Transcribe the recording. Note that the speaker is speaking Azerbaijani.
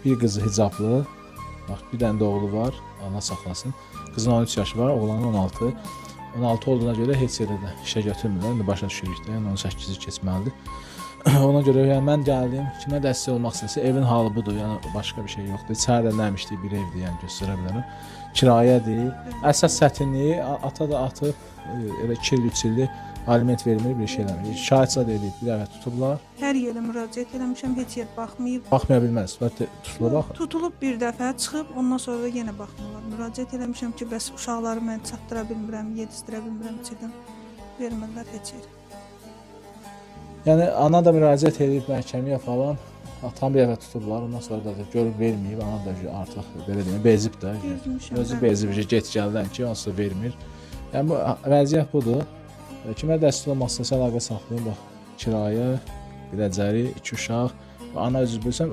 Bir qızı hicablı. Bax, bir dənə də oğlu var. Allah saxlasın. Qızın 13 yaşı var, oğlanın 16. 16 olduğuna görə heç yerdə də işə götürmürlər. İndi başa düşürük də, yəni 18-i keçməlidir. Ona görə yəni mən gəldim, kimə dəstək olmaq istəsə, evin halı budur, yəni başqa bir şey yoxdur. İçəridə nəmişlik bir evdir, yəni göstərə bilərəm. Kirayədir. Əsas çətinliyi ata da atıb, elə 2-3 ildir aliment vermir, bir şeylər. Şahidçilə edib, bir dəfə tutublar. Hər yerə müraciət eləmişəm, heç yer baxmayıb. Baxmaya bilməz, tutulub bax. Tutulub bir dəfə, çıxıb, ondan sonra da yenə baxmırlar. Müraciət eləmişəm ki, bəs uşaqları mən çatdıra bilmirəm, yedizdirə bilmirəm, içədən vermirlər heç yer. Yəni ana da müraciət edib məhkəməyə falan. Atam bir dəfə tutublar, ondan sonra da görüb verməyib, ana da artıq belə deyim, bezib də. Özü bezib, get gəldən ki, onsuz da vermir. Yəni bu vəziyyət budur. Kimə dəstək olmaq istəsə əlaqə saxlayın, bax, kirayə, biləcəri, 2 uşaq. Ana özü bilsən